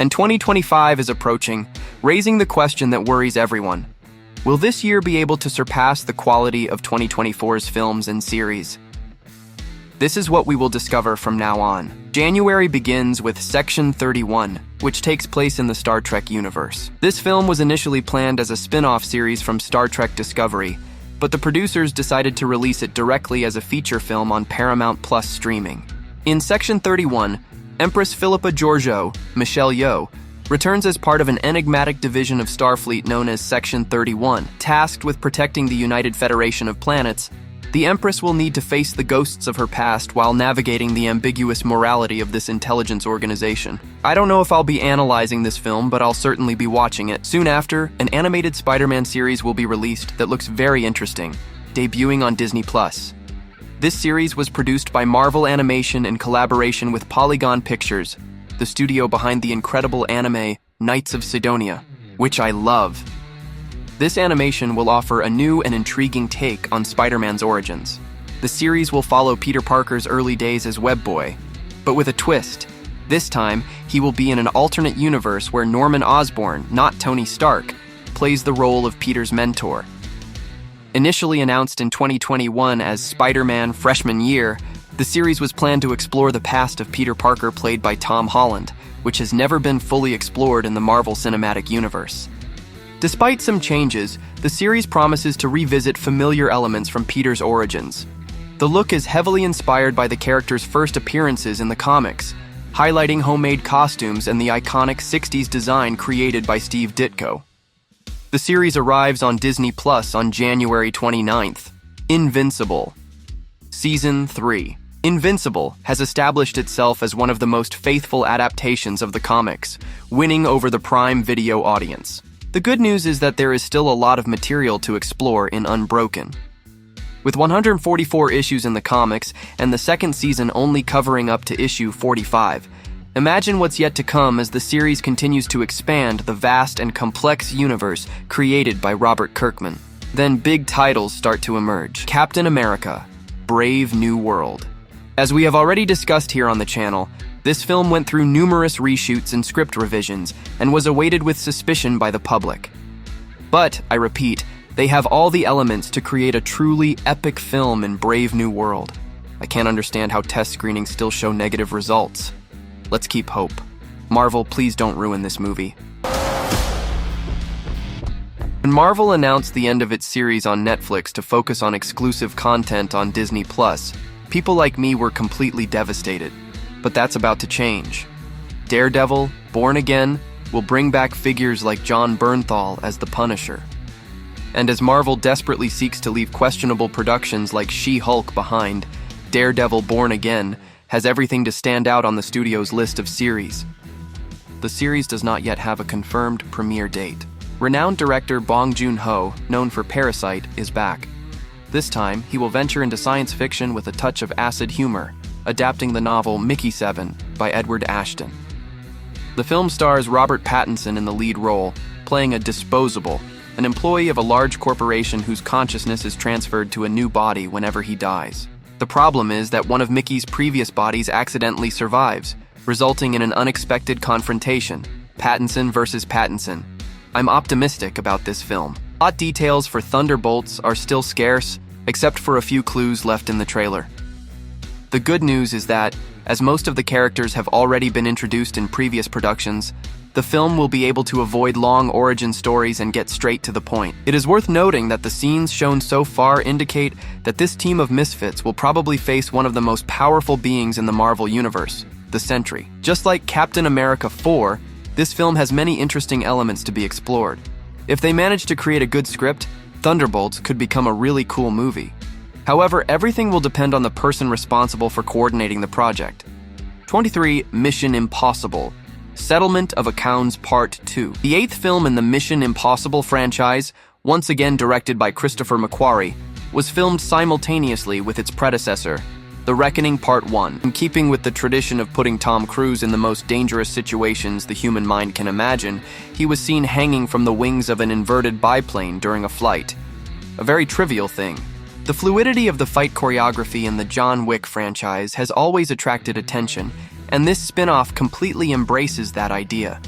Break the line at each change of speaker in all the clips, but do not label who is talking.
And 2025 is approaching, raising the question that worries everyone. Will this year be able to surpass the quality of 2024's films and series? This is what we will discover from now on. January begins with Section 31, which takes place in the Star Trek universe. This film was initially planned as a spin-off series from Star Trek Discovery, but the producers decided to release it directly as a feature film on Paramount Plus streaming. In Section 31, Empress Philippa Georgiou, Michelle Yeoh, returns as part of an enigmatic division of Starfleet known as Section 31. Tasked with protecting the United Federation of Planets, the Empress will need to face the ghosts of her past while navigating the ambiguous morality of this intelligence organization. I don't know if I'll be analyzing this film, but I'll certainly be watching it. Soon after, an animated SpiderMan series will be released that looks very interesting, debuting on Disney+. This series was produced by Marvel Animation in collaboration with Polygon Pictures, the studio behind the incredible anime Knights of Sidonia, which I love. This animation will offer a new and intriguing take on Spider-Man's origins. The series will follow Peter Parker's early days as Web-Boy, but with a twist. This time, he will be in an alternate universe where Norman Osborn, not Tony Stark, plays the role of Peter's mentor. Initially announced in 2021 as Spider-Man Freshman Year, the series was planned to explore the past of Peter Parker played by Tom Holland, which has never been fully explored in the Marvel Cinematic Universe. Despite some changes, the series promises to revisit familiar elements from Peter's origins. The look is heavily inspired by the character's first appearances in the comics, highlighting homemade costumes and the iconic 60s design created by Steve Ditko. The series arrives on Disney Plus on January 29th. Invincible. Season 3. Invincible has established itself as one of the most faithful adaptations of the comics, winning over the Prime Video audience. The good news is that there is still a lot of material to explore in Unbroken. With 144 issues in the comics and the second season only covering up to issue 45, imagine what's yet to come as the series continues to expand the vast and complex universe created by Robert Kirkman. Then big titles start to emerge. Captain America: Brave New World. As we have already discussed here on the channel, this film went through numerous reshoots and script revisions and was awaited with suspicion by the public. But, I repeat, they have all the elements to create a truly epic film in Brave New World. I can't understand how test screenings still show negative results. Let's keep hope. Marvel, please don't ruin this movie. When Marvel announced the end of its series on Netflix to focus on exclusive content on Disney+, people like me were completely devastated. But that's about to change. Daredevil, Born Again, will bring back figures like Jon Bernthal as the Punisher. And as Marvel desperately seeks to leave questionable productions like She-Hulk behind, Daredevil Born Again has everything to stand out on the studio's list of series. The series does not yet have a confirmed premiere date. Renowned director Bong Joon-ho, known for Parasite, is back. This time, he will venture into science fiction with a touch of acid humor, adapting the novel Mickey 7 by Edward Ashton. The film stars Robert Pattinson in the lead role, playing a disposable, an employee of a large corporation whose consciousness is transferred to a new body whenever he dies. The problem is that one of Mickey's previous bodies accidentally survives, resulting in an unexpected confrontation, Pattinson versus Pattinson. I'm optimistic about this film. Plot details for Thunderbolts are still scarce, except for a few clues left in the trailer. The good news is that, as most of the characters have already been introduced in previous productions, the film will be able to avoid long origin stories and get straight to the point. It is worth noting that the scenes shown so far indicate that this team of misfits will probably face one of the most powerful beings in the Marvel Universe, the Sentry. Just like Captain America 4, this film has many interesting elements to be explored. If they manage to create a good script, Thunderbolts could become a really cool movie. However, everything will depend on the person responsible for coordinating the project. 23. Mission Impossible: Settlement of Accounts Part 2. The 8th film in the Mission Impossible franchise, once again directed by Christopher McQuarrie, was filmed simultaneously with its predecessor, The Reckoning Part 1. In keeping with the tradition of putting Tom Cruise in the most dangerous situations the human mind can imagine, he was seen hanging from the wings of an inverted biplane during a flight. A very trivial thing. The fluidity of the fight choreography in the John Wick franchise has always attracted attention, and this spin-off completely embraces that idea.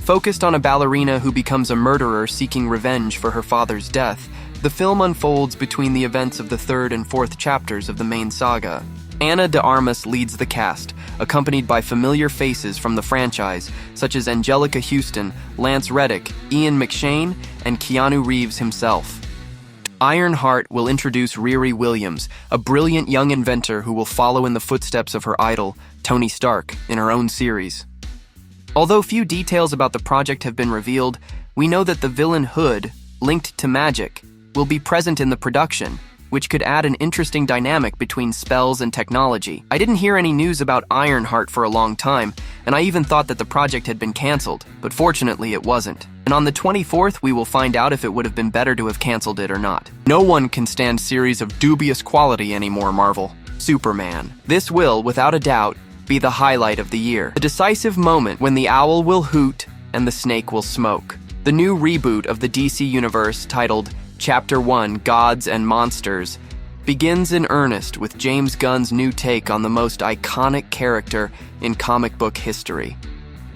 Focused on a ballerina who becomes a murderer seeking revenge for her father's death, the film unfolds between the events of the third and fourth chapters of the main saga. Ana de Armas leads the cast, accompanied by familiar faces from the franchise, such as Angelica Houston, Lance Reddick, Ian McShane, and Keanu Reeves himself. Ironheart will introduce Riri Williams, a brilliant young inventor who will follow in the footsteps of her idol, Tony Stark, in her own series. Although few details about the project have been revealed, we know that the villain Hood, linked to magic, will be present in the production, which could add an interesting dynamic between spells and technology. I didn't hear any news about Ironheart for a long time, and I even thought that the project had been canceled, but fortunately it wasn't. And on the 24th, we will find out if it would have been better to have canceled it or not. No one can stand series of dubious quality anymore, Marvel. Superman. This will, without a doubt, be the highlight of the year. The decisive moment when the owl will hoot and the snake will smoke. The new reboot of the DC Universe, titled Chapter 1, Gods and Monsters, begins in earnest with James Gunn's new take on the most iconic character in comic book history.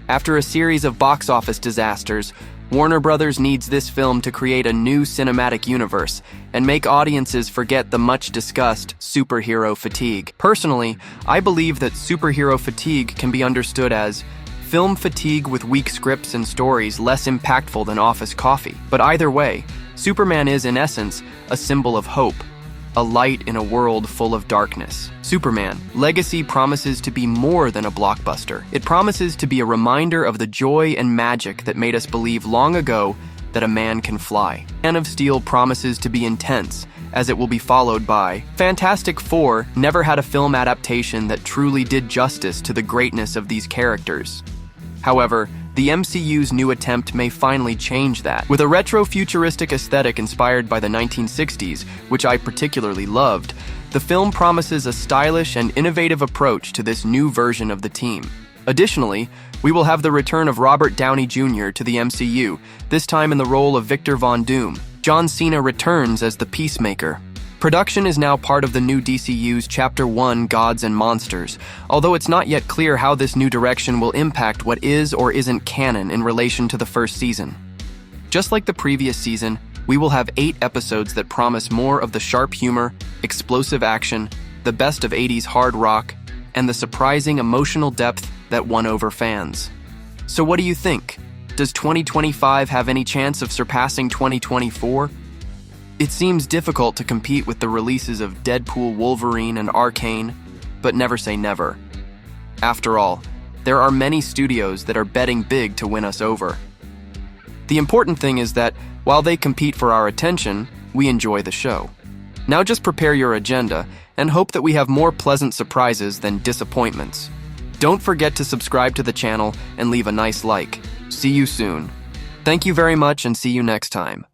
After a series of box office disasters, Warner Brothers needs this film to create a new cinematic universe and make audiences forget the much-discussed superhero fatigue. Personally, I believe that superhero fatigue can be understood as film fatigue with weak scripts and stories less impactful than office coffee. But either way, Superman is, in essence, a symbol of hope, a light in a world full of darkness. Superman Legacy promises to be more than a blockbuster. It promises to be a reminder of the joy and magic that made us believe long ago that a man can fly. Man of Steel promises to be intense, as it will be followed by Fantastic Four never had a film adaptation that truly did justice to the greatness of these characters. However, the MCU's new attempt may finally change that. With a retro-futuristic aesthetic inspired by the 1960s, which I particularly loved, the film promises a stylish and innovative approach to this new version of the team. Additionally, we will have the return of Robert Downey Jr. to the MCU, this time in the role of Victor Von Doom. John Cena returns as the Peacemaker. Production is now part of the new DCU's Chapter 1, Gods and Monsters, although it's not yet clear how this new direction will impact what is or isn't canon in relation to the first season. Just like the previous season, we will have 8 episodes that promise more of the sharp humor, explosive action, the best of 80s hard rock, and the surprising emotional depth that won over fans. So what do you think? Does 2025 have any chance of surpassing 2024? It seems difficult to compete with the releases of Deadpool, Wolverine, and Arcane, but never say never. After all, there are many studios that are betting big to win us over. The important thing is that, while they compete for our attention, we enjoy the show. Now just prepare your agenda and hope that we have more pleasant surprises than disappointments. Don't forget to subscribe to the channel and leave a nice like. See you soon. Thank you very much and see you next time.